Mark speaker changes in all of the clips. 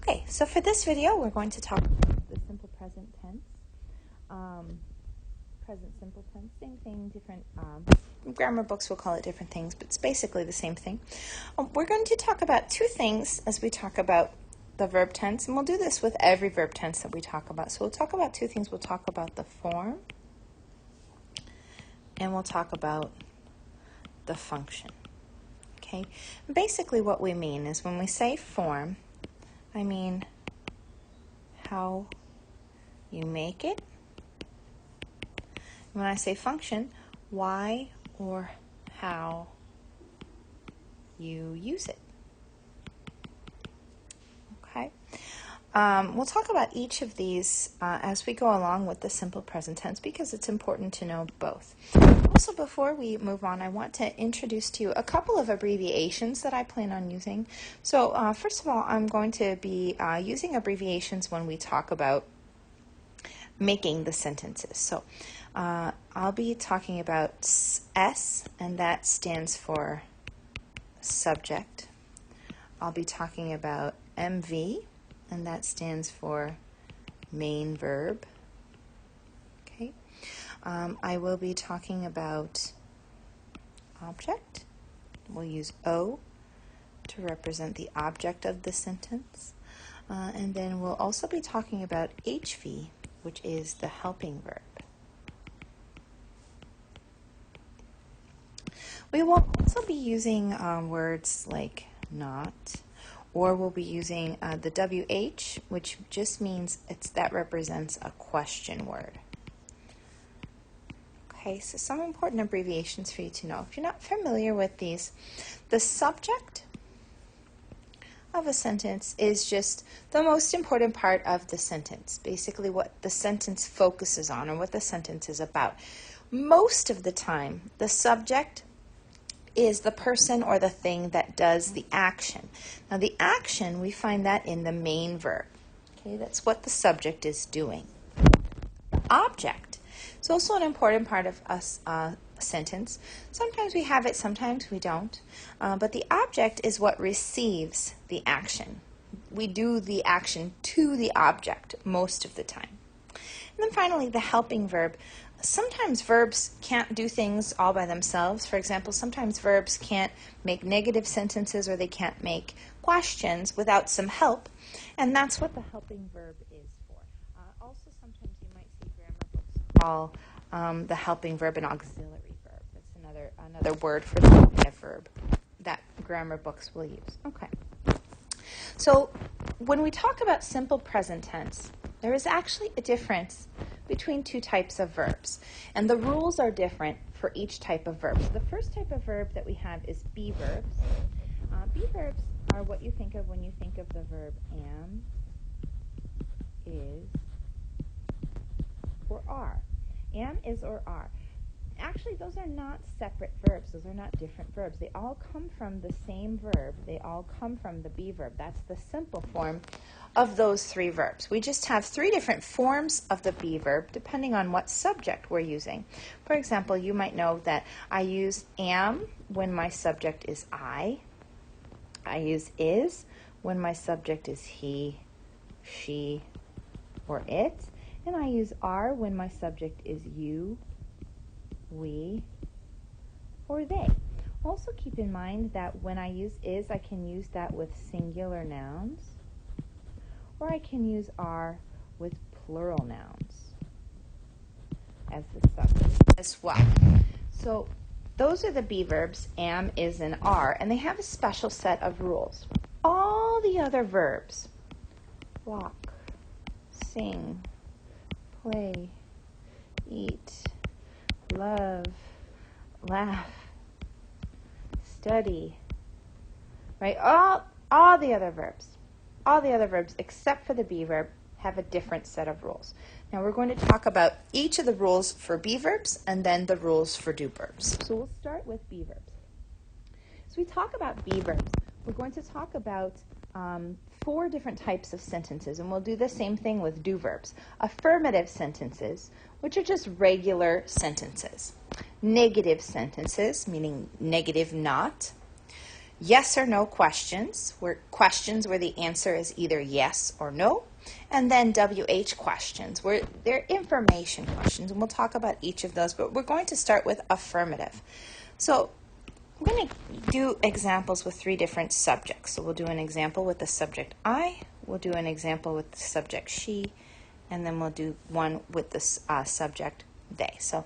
Speaker 1: Okay, so for this video, we're going to talk about the simple present tense. Present simple tense, same thing, different grammar books will call it different things, but it's basically the same thing. We're going to talk about two things as we talk about the verb tense, and we'll do this with every verb tense that we talk about. So we'll talk about two things. We'll talk about the form, and we'll talk about the function. Okay, basically what we mean is when we say form, I mean how you make it. When I say function, why or how you use it. Okay. We'll talk about each of these as we go along with the simple present tense because it's important to know both. Also, before we move on, I want to introduce to you a couple of abbreviations that I plan on using. So first of all, I'm going to be using abbreviations when we talk about making the sentences. So I'll be talking about S, and that stands for subject. I'll be talking about MV, and that stands for main verb. Okay. I will be talking about object. We'll use O to represent the object of the sentence. And then we'll also be talking about HV, which is the helping verb. We will also be using words like not, or we'll be using the WH, which just means that represents a question word. Okay, so some important abbreviations for you to know. If you're not familiar with these, the subject of a sentence is just the most important part of the sentence, basically what the sentence focuses on or what the sentence is about. Most of the time, the subject is the person or the thing that does the action. Now, the action, we find that in the main verb. Okay, that's what the subject is doing. The object is also an important part of a sentence. Sometimes we have it, sometimes we don't. But the object is what receives the action. We do the action to the object most of the time. And then finally, the helping verb. Sometimes verbs can't do things all by themselves. For example, sometimes verbs can't make negative sentences or they can't make questions without some help. And that's what the helping verb is for. Also, sometimes you might see grammar books call the helping verb an auxiliary verb. That's another word for the kind of verb that grammar books will use. Okay. So when we talk about simple present tense, there is actually a difference between two types of verbs, and the rules are different for each type of verb. So the first type of verb that we have is be verbs. Be verbs are what you think of when you think of the verb am, is, or are. Am, is, or are. Actually, those are not separate verbs. Those are not different verbs. They all come from the same verb. They all come from the be verb. That's the simple form of those three verbs. We just have three different forms of the be verb depending on what subject we're using. For example, you might know that I use am when my subject is I use is when my subject is he, she, or it. And I use are when my subject is you, we, or they. Also keep in mind that when I use is, I can use that with singular nouns, or I can use are with plural nouns as the subject as well. So those are the be verbs, am, is, and are, and they have a special set of rules. All the other verbs, walk, sing, play, eat, love, laugh, study, right? All the other verbs except for the be verb have a different set of rules. Now we're going to talk about each of the rules for be verbs and then the rules for do verbs. So we'll start with be verbs. So we talk about be verbs. We're going to talk about 4 different types of sentences, and we'll do the same thing with do verbs. Affirmative sentences, which are just regular sentences. Negative sentences, meaning negative not. yes or no questions, where the answer is either yes or no, and then WH questions, where they're information questions, and we'll talk about each of those, but we're going to start with affirmative. So we're going to do examples with 3 different subjects. So we'll do an example with the subject I, we'll do an example with the subject she, and then we'll do one with the subject they. So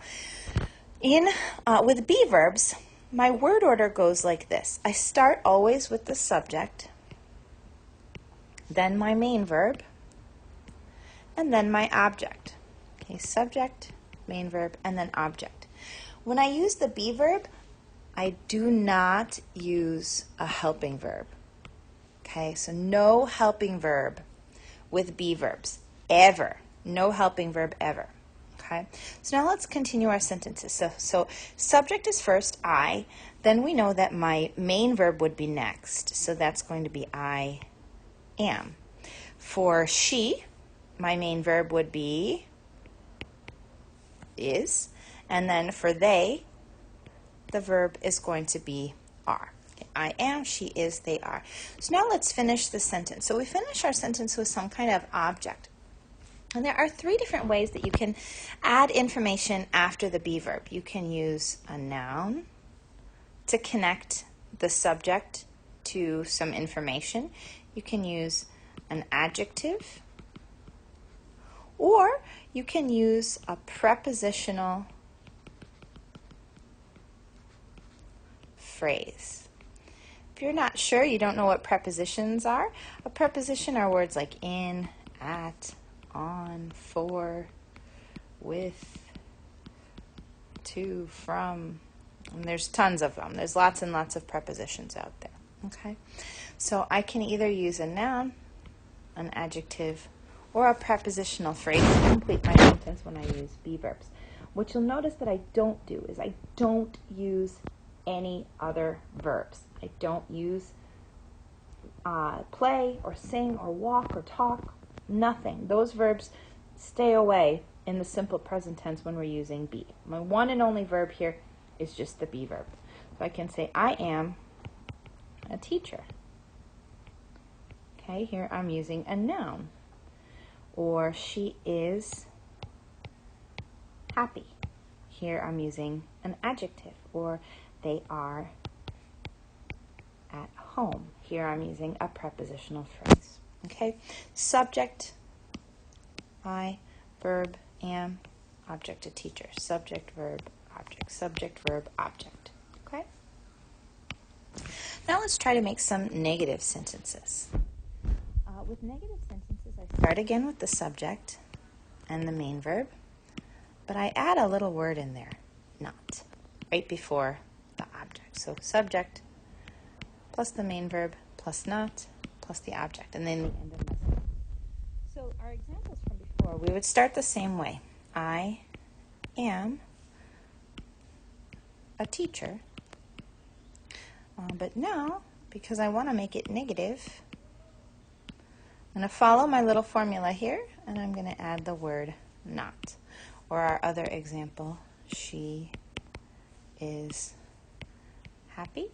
Speaker 1: with be verbs, my word order goes like this. I start always with the subject, then my main verb, and then my object. Okay, subject, main verb, and then object. When I use the be verb, I do not use a helping verb. Okay, so no helping verb with be verbs, ever. No helping verb ever. Okay, so now let's continue our sentences. So subject is first, I. Then we know that my main verb would be next. So that's going to be I am. For she, my main verb would be is. And then for they, the verb is going to be are. Okay, I am, she is, they are. So now let's finish the sentence. So we finish our sentence with some kind of object. And there are 3 different ways that you can add information after the be verb. You can use a noun to connect the subject to some information. You can use an adjective, or you can use a prepositional phrase. If you're not sure, you don't know what prepositions are, a preposition are words like in, at, on, for, with, to, from, and there's tons of them. There's lots and lots of prepositions out there. Okay, so I can either use a noun, an adjective, or a prepositional phrase to complete my sentence when I use be verbs. What you'll notice that I don't do is I don't use any other verbs. I don't use play or sing or walk or talk. Nothing. Those verbs stay away in the simple present tense when we're using be. My one and only verb here is just the be verb. So I can say, I am a teacher. Okay, here I'm using a noun. Or she is happy. Here I'm using an adjective. Or they are at home. Here I'm using a prepositional phrase. Okay, subject, I, verb, am, object, a teacher. Subject, verb, object. Subject, verb, object. Okay? Now let's try to make some negative sentences. With negative sentences, I start again with the subject and the main verb, but I add a little word in there, not, right before the object. So subject plus the main verb plus not plus the object, and then the end of my sentence. So our examples from before, we would start the same way. I am a teacher, but now, because I want to make it negative, I'm going to follow my little formula here, and I'm going to add the word not. Or our other example, she is happy.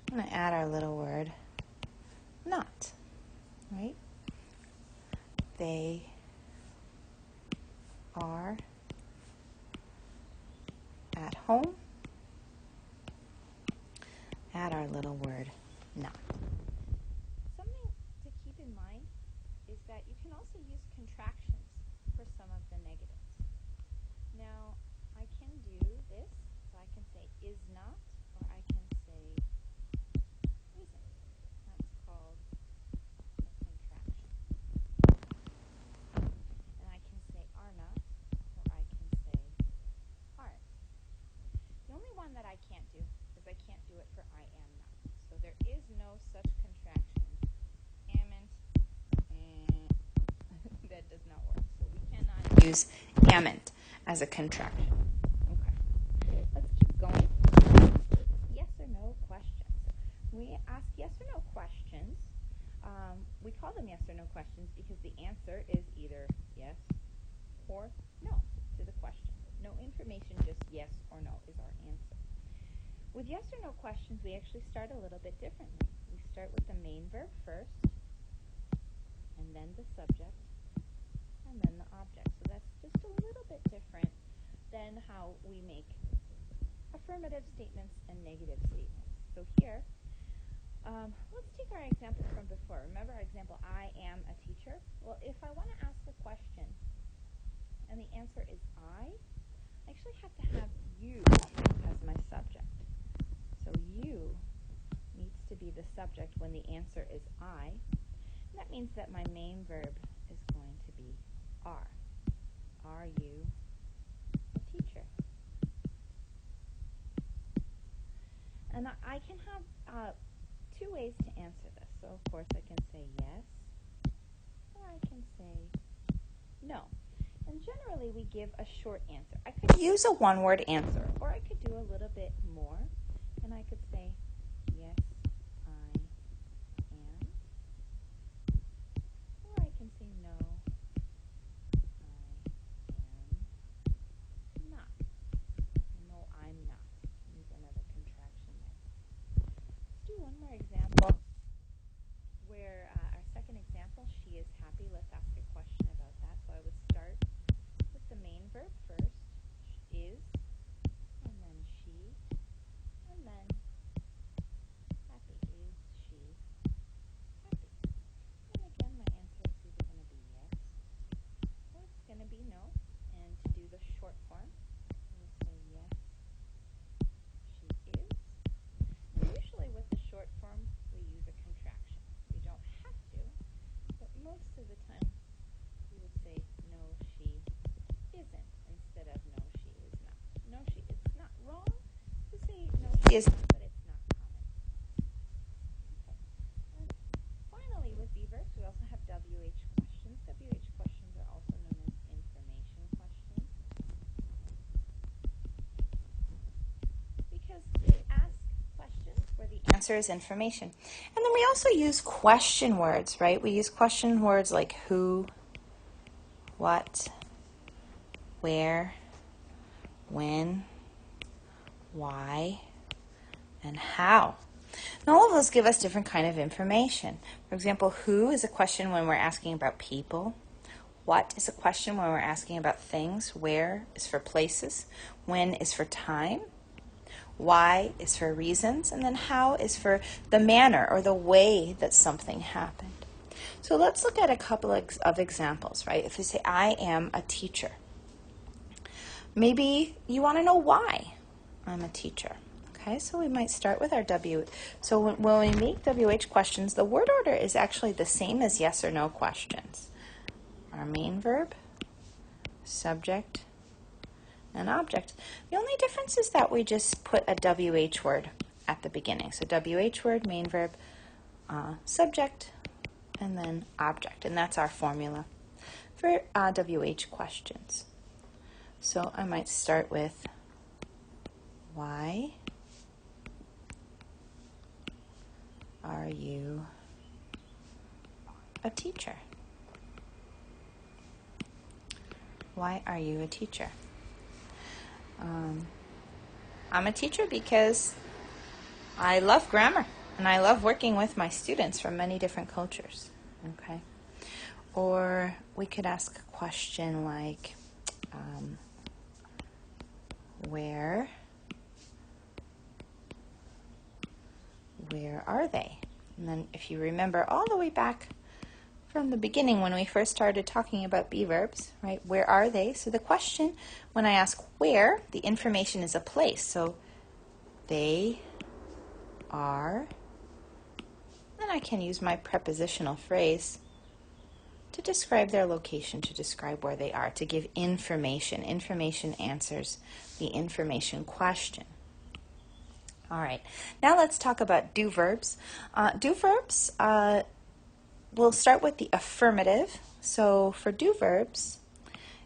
Speaker 1: I'm going to add our little word not, right? They are at home. Add our little word not. Something to keep in mind is that you can also use contractions for some of the negatives. Now, I can do this, so I can say is not, or I can say isn't. That's called a contraction. And I can say are not, or I can say aren't. The only one that I can't do is I can't do it for I am not. So there is no such contraction. Amn't. That does not work. So we cannot use amn't as a contraction. Okay. Let's keep going. Yes or no questions. We ask yes or no questions. We call them yes or no questions because the answer is either yes or no to the question. No information, just yes or no is our answer. With yes or no questions, we actually start a little bit differently. We start with the main verb first, and then the subject, and then the object. So that's just a little bit different than how we make affirmative statements and negative statements. So here, let's take our example from before. Remember our example, I am a teacher? Well, if I want to ask a question and the answer is I actually have to have you as my subject. So you needs to be the subject when the answer is I. And that means that my main verb is going to be are. Are you a teacher? And I can have two ways to answer this. So, of course, I can say yes, or I can say no. And generally, we give a short answer. I could use a one-word answer, or I could do a little bit more, and I could say, yes, I am, or I can say, no, I am not. No, I'm not. Use another contraction there. Let's do one more example where our second example, she is happy. Let's ask a question about that. So I would start with the main verb first, is, and then she, and then happy. Is she happy? And again, my answer is either going to be yes, or it's going to be no. And to do the short form, we'll say yes, she is. And usually with the short form, we use a contraction. We don't have to, but most of the time, we would say no, she isn't instead of no, she is not. No, it's not wrong to say no, she isn't, but it's not common. Okay. And finally, with be verbs, we also have WH questions. WH questions are also known as information questions because we ask questions where the answer is information. And then we also use question words, right? We use question words like who, what, where, when, why, and how. And all of those give us different kind of information. For example, who is a question when we're asking about people. What is a question when we're asking about things. Where is for places. When is for time. Why is for reasons. And then how is for the manner or the way that something happened. So let's look at a couple of examples, right? If we say, I am a teacher. Maybe you want to know why I'm a teacher. Okay, so we might start with our W. So when we make WH questions, the word order is actually the same as yes or no questions. Our main verb, subject, and object. The only difference is that we just put a WH word at the beginning. So WH word, main verb, subject, and then object. And that's our formula for WH questions. So I might start with why are you a teacher? Why are you a teacher? I'm a teacher because I love grammar and I love working with my students from many different cultures. Okay. Or we could ask a question like, where are they? And then if you remember all the way back from the beginning when we first started talking about be verbs, right? Where are they? So the question, when I ask where, the information is a place. So they are. Then I can use my prepositional phrase to describe their location, to describe where they are, to give information. Information answers the information question. All right, now let's talk about do verbs. Do verbs, we'll start with the affirmative. So for do verbs,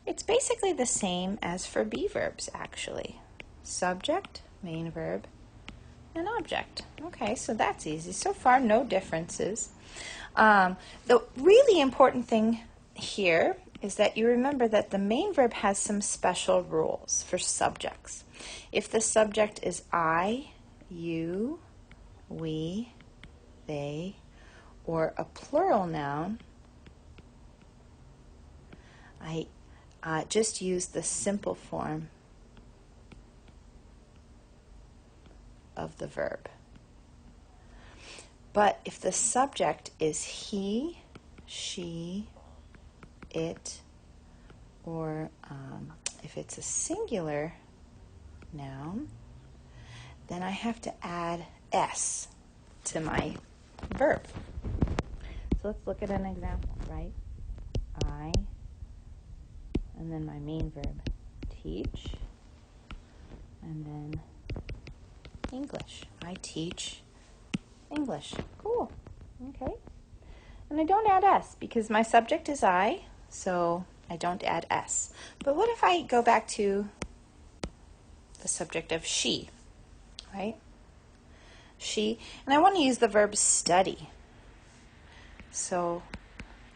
Speaker 1: it's basically the same as for be verbs, actually. Subject, main verb, and object. Okay, so that's easy. So far, no differences. The really important thing here is that you remember that the main verb has some special rules for subjects. If the subject is I, you, we, they, or a plural noun, I just use the simple form of the verb. But if the subject is he, she, it, or if it's a singular noun, then I have to add s to my verb. So let's look at an example, right? I, and then my main verb, teach, and then English. I teach English. Cool. Okay. And I don't add s because my subject is I, so I don't add s. But what if I go back to the subject of she, right? She, and I want to use the verb study. So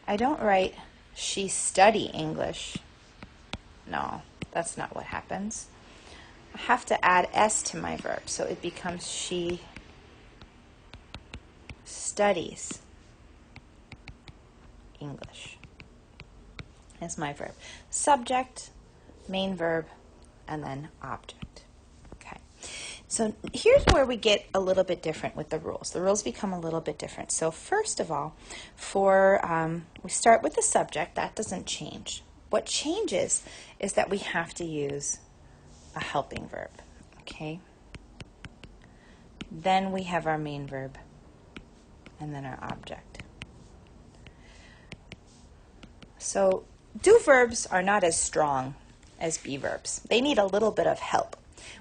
Speaker 1: I don't write she study English. No, that's not what happens. I have to add s to my verb, so it becomes she studies English as my verb. Subject, main verb, and then object. Okay. So here's where we get a little bit different with the rules. The rules become a little bit different. So first of all, we start with the subject. That doesn't change. What changes is that we have to use a helping verb. Okay. Then we have our main verb, and then our object. So do verbs are not as strong as be verbs. They need a little bit of help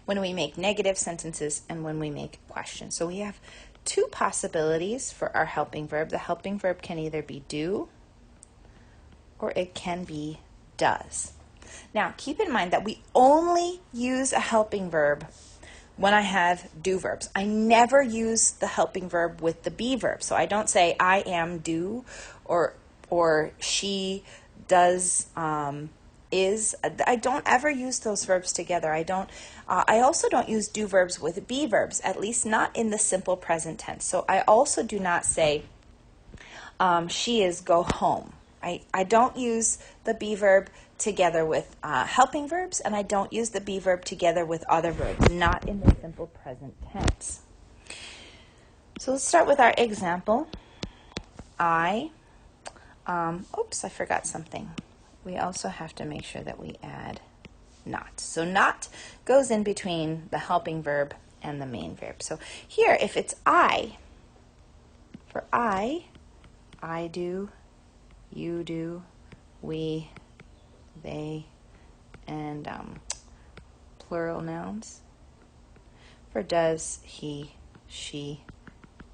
Speaker 1: when we make negative sentences and when we make questions. So we have two possibilities for our helping verb. The helping verb can either be do or it can be does. Now keep in mind that we only use a helping verb when I have do verbs. I never use the helping verb with the be verb. So I don't say I am do or she does is. I don't ever use those verbs together. I also don't use do verbs with be verbs, at least not in the simple present tense. So I also do not say she is go home. I don't use the be verb together with helping verbs, and I don't use the be verb together with other verbs, not in the simple present tense. So let's start with our example. I forgot something. We also have to make sure that we add not. So not goes in between the helping verb and the main verb. So here, if it's I, for I do, you do, we, they, and plural nouns. For does, he, she,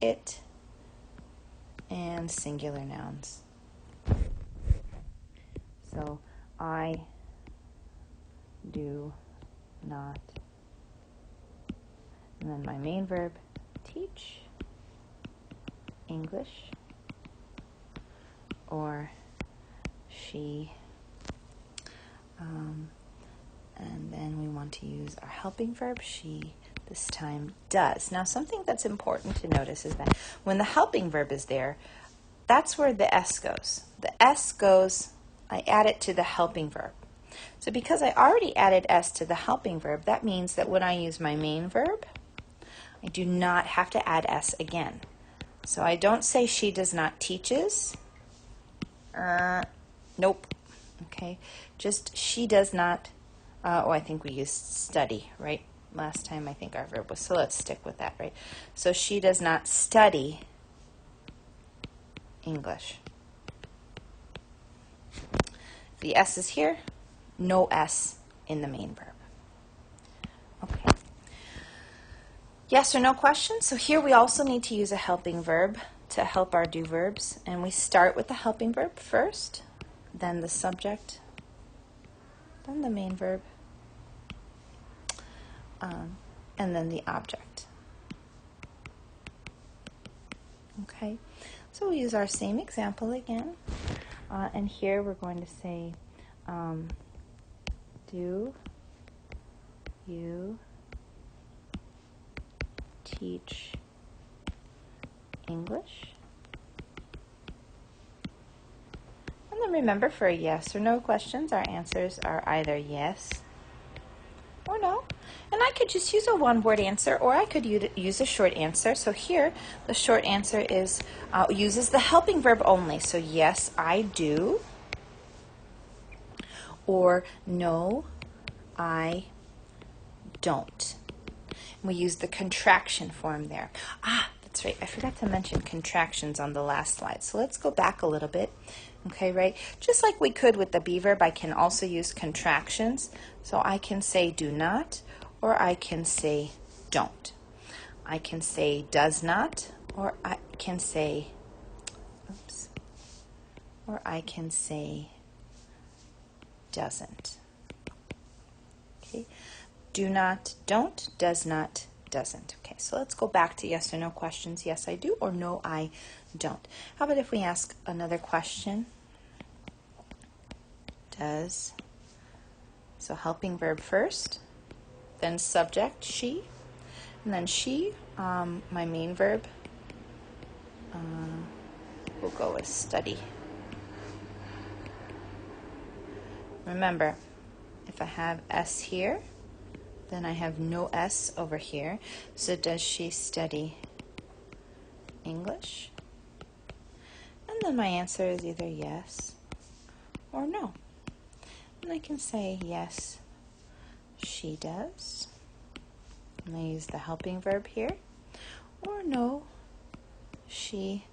Speaker 1: it, and singular nouns. So I do not, and then my main verb, teach English, or she, and then we want to use our helping verb, she, this time does. Now something that's important to notice is that when the helping verb is there, that's where the s goes. The s goes, I add it to the helping verb. So because I already added s to the helping verb, that means that when I use my main verb, I do not have to add s again. So I don't say she does not teaches. Nope. Okay. Just she does not, I think we used study, right? Last time I think our verb was, so let's stick with that, right? So she does not study English. The s is here, no s in the main verb. Okay. Yes or no questions? So here we also need to use a helping verb to help our do verbs. And we start with the helping verb first, then the subject, then the main verb, and then the object. Okay, so we'll use our same example again. And here we're going to say, do you teach English? And then remember, for yes or no questions, our answers are either yes or no. And I could just use a one-word answer, or I could use a short answer. So here, the short answer is uses the helping verb only. So yes, I do. Or no, I don't. And we use the contraction form there. That's right. I forgot to mention contractions on the last slide. So let's go back a little bit. Okay, right? Just like we could with the be verb, I can also use contractions. So I can say do not, or I can say don't. I can say does not, or I can say, or I can say doesn't. Okay, do not, don't, does not, doesn't. Okay, so let's go back to yes or no questions. Yes, I do, or no, I don't. How about if we ask another question? Does, so helping verb first, then subject, she, and then she, my main verb, will go with study. Remember, if I have S here, then I have no S over here. So does she study English? And then my answer is either yes or no. And I can say yes, she does. And I use the helping verb here. Or no, she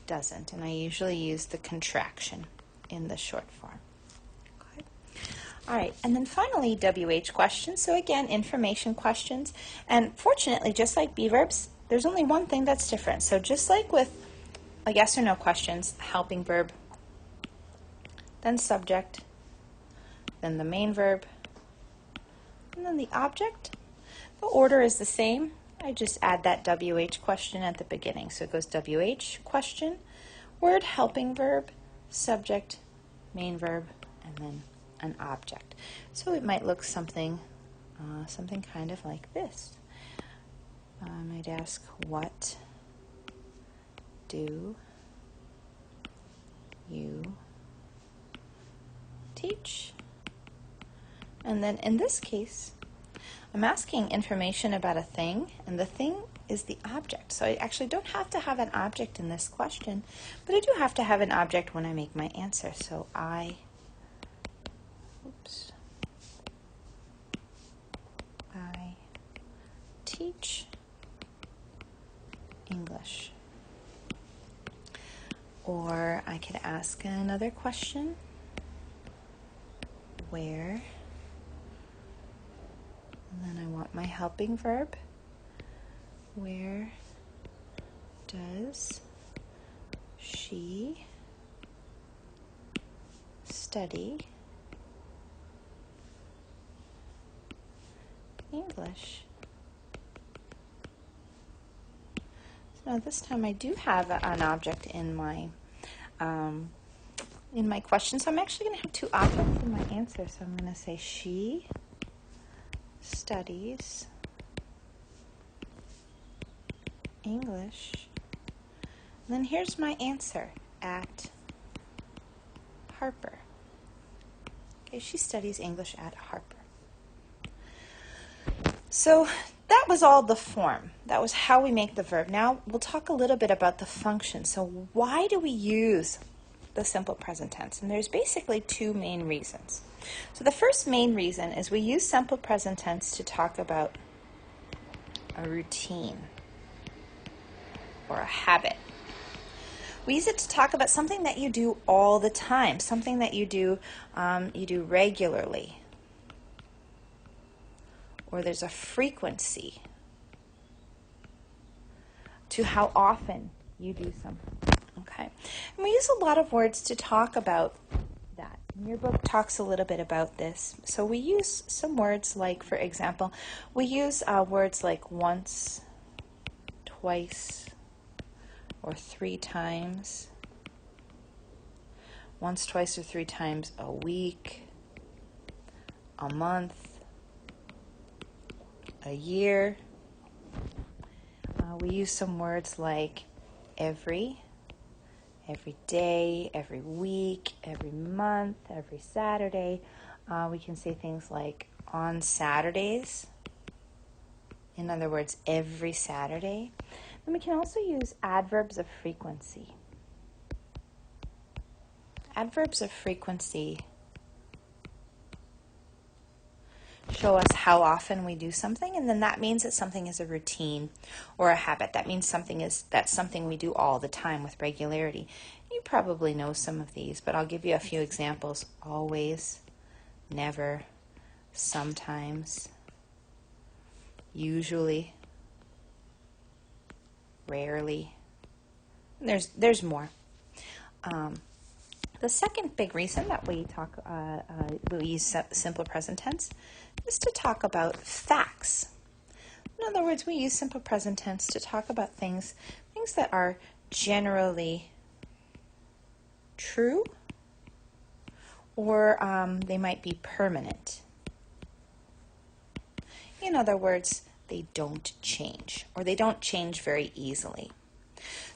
Speaker 1: doesn't. And I usually use the contraction in the short form. Okay. All right, and then finally, WH questions. So again, information questions. And fortunately, just like be verbs, there's only one thing that's different. So just like with a yes or no questions, helping verb, then subject, then the main verb, and then the object. The order is the same. I just add that WH question at the beginning. So it goes WH question, word, helping verb, subject, main verb, and then an object. So it might look something kind of like this. I might ask, what do you teach? And then in this case, I'm asking information about a thing, and the thing is the object. So I actually don't have to have an object in this question, but I do have to have an object when I make my answer. So I teach English. Or I could ask another question. Where? And then I want my helping verb. Where does she study English? So now this time I do have an object in my question. So I'm actually going to have two objects in my answer. So I'm going to say she studies English. And then here's my answer, at Harper. Okay, she studies English at Harper. So that was all the form. That was how we make the verb. Now we'll talk a little bit about the function. So why do we use the simple present tense? And there's basically two main reasons. So the first main reason is we use simple present tense to talk about a routine or a habit. We use it to talk about something that you do all the time, something that you do regularly, or there's a frequency to how often you do something. Okay, and we use a lot of words to talk about that. And your book talks a little bit about this. So we use some words like, for example, we use words like once, twice, or 3 times. Once, twice, or 3 times a week, a month, a year. We use some words like every day, every week, every month, every Saturday. We can say things like on Saturdays. In other words, every Saturday. And we can also use adverbs of frequency. Adverbs of frequency show us how often we do something, and then that means that something is a routine or a habit. That means that's something we do all the time with regularity. You probably know some of these, but I'll give you a few examples. Always, never, sometimes, usually, rarely. There's more. The second big reason that we use simple present tense is to talk about facts. In other words, we use simple present tense to talk about things that are generally true, or they might be permanent. In other words, they don't change, or they don't change very easily.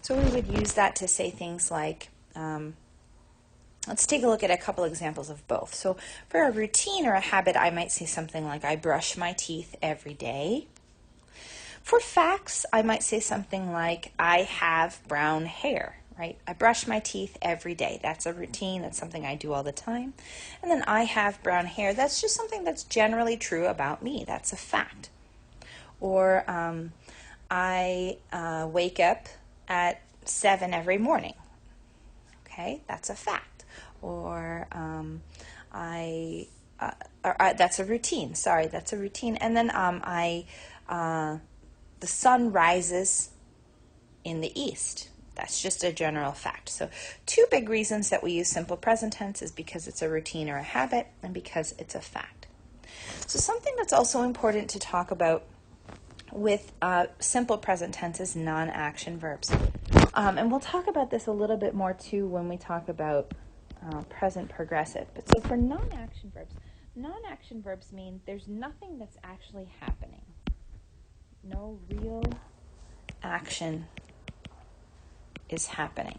Speaker 1: So we would use that to say things like, let's take a look at a couple examples of both. So for a routine or a habit, I might say something like, I brush my teeth every day. For facts, I might say something like, I have brown hair, right? I brush my teeth every day. That's a routine. That's something I do all the time. And then I have brown hair. That's just something that's generally true about me. That's a fact. Or I wake up at 7 every morning. Okay, that's a fact. Or that's a routine. Sorry, that's a routine. And then the sun rises in the east. That's just a general fact. So 2 big reasons that we use simple present tense is because it's a routine or a habit, and because it's a fact. So something that's also important to talk about with simple present tense is non-action verbs. And we'll talk about this a little bit more too when we talk about present progressive. But so for non-action verbs mean there's nothing that's actually happening. No real action is happening.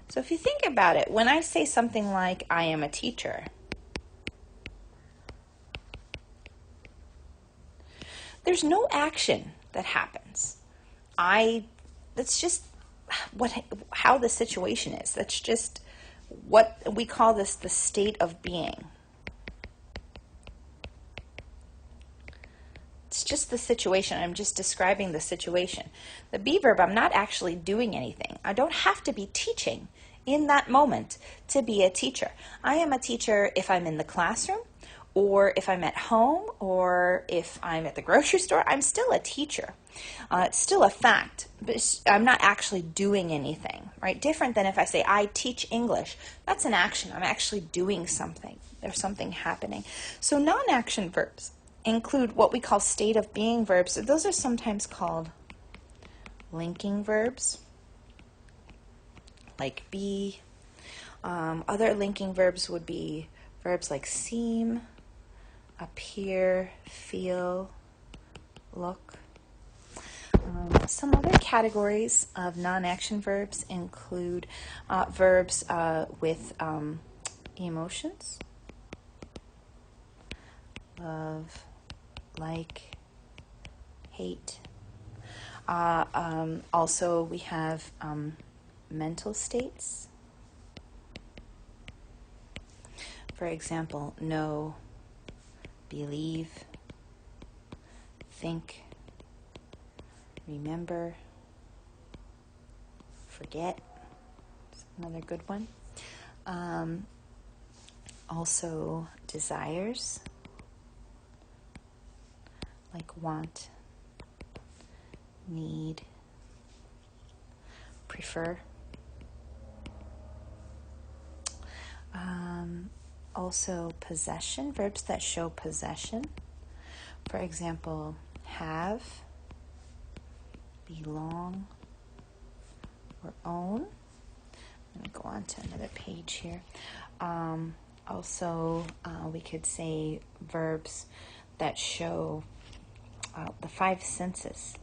Speaker 1: So if you think about it, when I say something like, I am a teacher, there's no action that happens. That's just how the situation is. That's just what we call this the state of being. It's just the situation. I'm just describing the situation. The be verb, I'm not actually doing anything. I don't have to be teaching in that moment to be a teacher. I am a teacher if I'm in the classroom, or if I'm at home, or if I'm at the grocery store. I'm still a teacher. It's still a fact, but I'm not actually doing anything, right? Different than if I say, I teach English. That's an action. I'm actually doing something. There's something happening. So non-action verbs include what we call state of being verbs. So those are sometimes called linking verbs, like be. Other linking verbs would be verbs like seem, appear, feel, look. Some other categories of non-action verbs include verbs with emotions, love, like, hate. Also, we have mental states. For example, know, believe, think, remember, forget. That's another good one. Also, desires, like want, need, prefer. Also, possession, verbs that show possession. For example, have, belong, or own. I'm going to go on to another page here. Also, we could say verbs that show the five senses.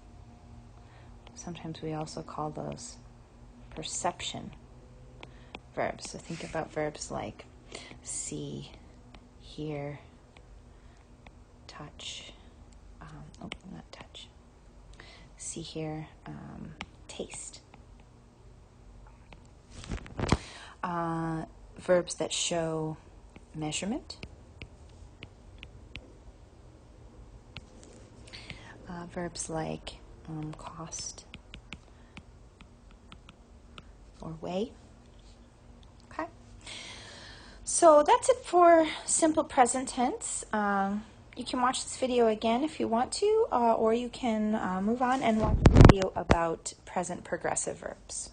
Speaker 1: Sometimes we also call those perception verbs. So think about verbs like see, hear, touch, not touch, see, hear, taste. Verbs that show measurement. Verbs like cost or weigh. Okay. So that's it for simple present tense. You can watch this video again if you want to, or you can move on and watch the video about present progressive verbs.